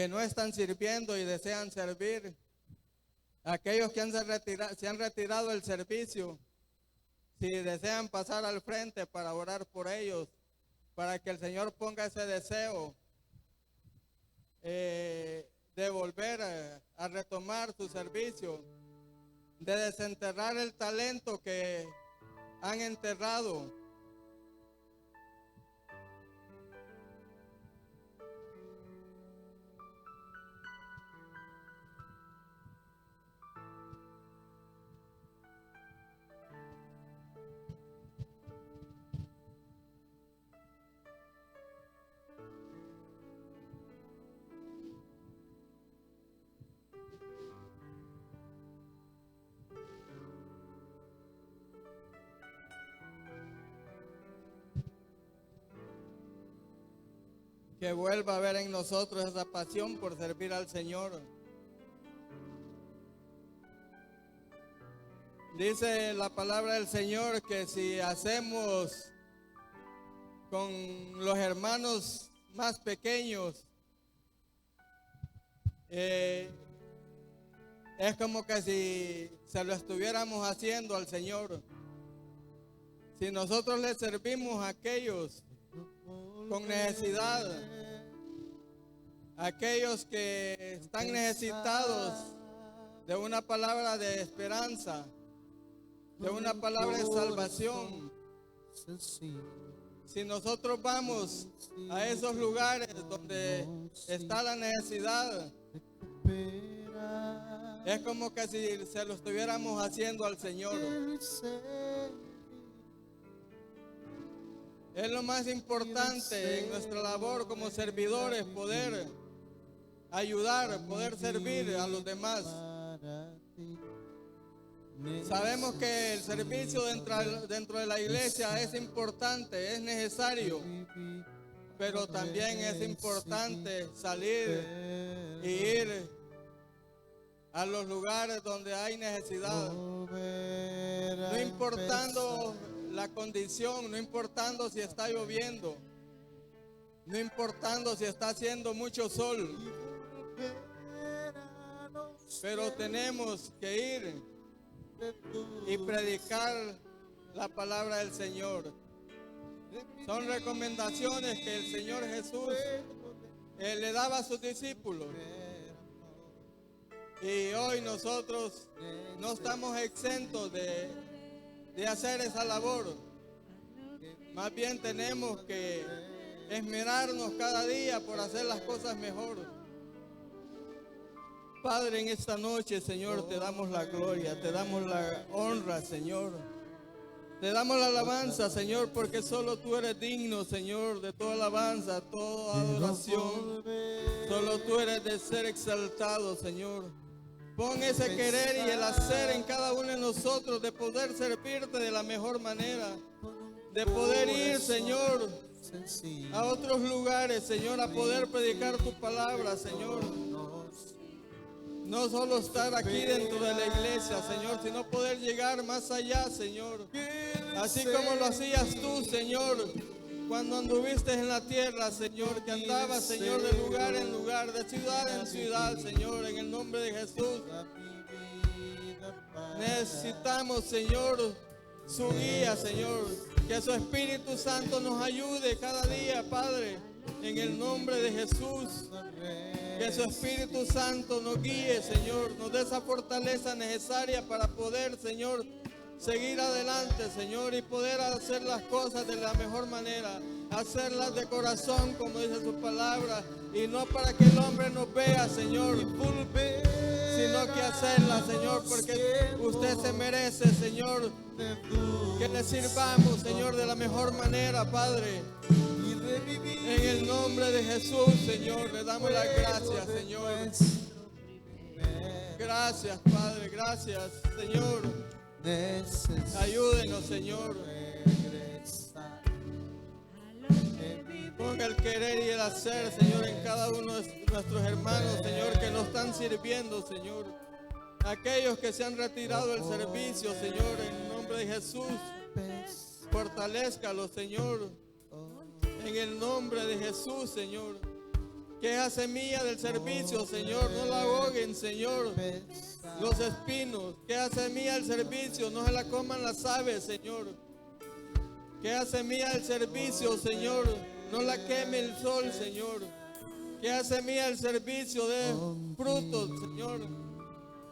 no están sirviendo y desean servir, aquellos que se han retirado del servicio, si desean pasar al frente para orar por ellos, para que el Señor ponga ese deseo de volver a retomar su servicio, de desenterrar el talento que han enterrado. Que vuelva a haber en nosotros esa pasión por servir al Señor. Dice la palabra del Señor que si hacemos con los hermanos más pequeños, es como que si se lo estuviéramos haciendo al Señor. Si nosotros le servimos a aquellos con necesidad, a aquellos que están necesitados de una palabra de esperanza, de una palabra de salvación, si nosotros vamos a esos lugares donde está la necesidad, es como que si se lo estuviéramos haciendo al Señor. Es lo más importante en nuestra labor como servidores, poder ayudar, poder servir a los demás. Sabemos que el servicio dentro de la iglesia es importante, es necesario, pero también es importante salir y ir a los lugares donde hay necesidad, no importando la condición, no importando si está lloviendo, no importando si está haciendo mucho sol, pero tenemos que ir y predicar la palabra del Señor. Son recomendaciones que el Señor Jesús le daba a sus discípulos. Y hoy nosotros no estamos exentos de hacer esa labor. Más bien tenemos que esmerarnos cada día por hacer las cosas mejor. Padre, en esta noche, Señor, te damos la gloria, te damos la honra, Señor. Te damos la alabanza, Señor, porque solo tú eres digno, Señor, de toda alabanza, toda adoración. Solo tú eres de ser exaltado, Señor. Pon ese querer y el hacer en cada uno de nosotros de poder servirte de la mejor manera. De poder ir, Señor, a otros lugares, Señor, a poder predicar tu palabra, Señor. No solo estar aquí dentro de la iglesia, Señor, sino poder llegar más allá, Señor. Así como lo hacías tú, Señor, cuando anduviste en la tierra, Señor, que andabas, Señor, de lugar en lugar, de ciudad en ciudad, Señor, en el nombre de Jesús. Necesitamos, Señor, su guía, Señor, que su Espíritu Santo nos ayude cada día, Padre, en el nombre de Jesús. Que su Espíritu Santo nos guíe, Señor, nos dé esa fortaleza necesaria para poder, Señor, seguir adelante, Señor, y poder hacer las cosas de la mejor manera, hacerlas de corazón, como dice su palabra, y no para que el hombre nos vea, Señor, sino que hacerlas, Señor, porque usted se merece, Señor, que le sirvamos, Señor, de la mejor manera, Padre. En el nombre de Jesús, Señor, le damos las gracias, Señor. Gracias, Padre, gracias, Señor. Ayúdenos, Señor. Ponga el querer y el hacer, Señor, en cada uno de nuestros hermanos, Señor, que nos están sirviendo, Señor. Aquellos que se han retirado del servicio, Señor, en el nombre de Jesús. Fortalézcalos, Señor. En el nombre de Jesús, Señor. Que esa semilla del servicio, Señor, no la ahoguen, Señor, los espinos. Que esa semilla del servicio no se la coman las aves, Señor. Que esa semilla del servicio, Señor, no la queme el sol, Señor. Que esa semilla del servicio dé frutos, Señor.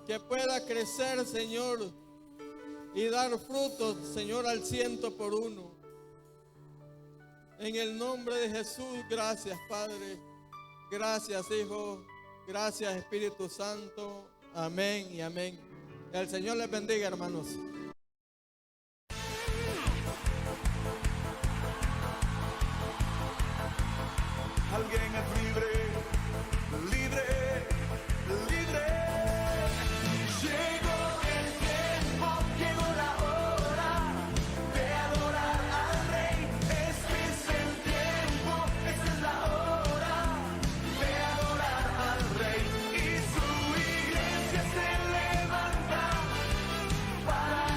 Que pueda crecer, Señor, y dar frutos, Señor, al 100%. En el nombre de Jesús, gracias, Padre. Gracias, Hijo. Gracias, Espíritu Santo. Amén y amén. El Señor les bendiga, hermanos. Alguien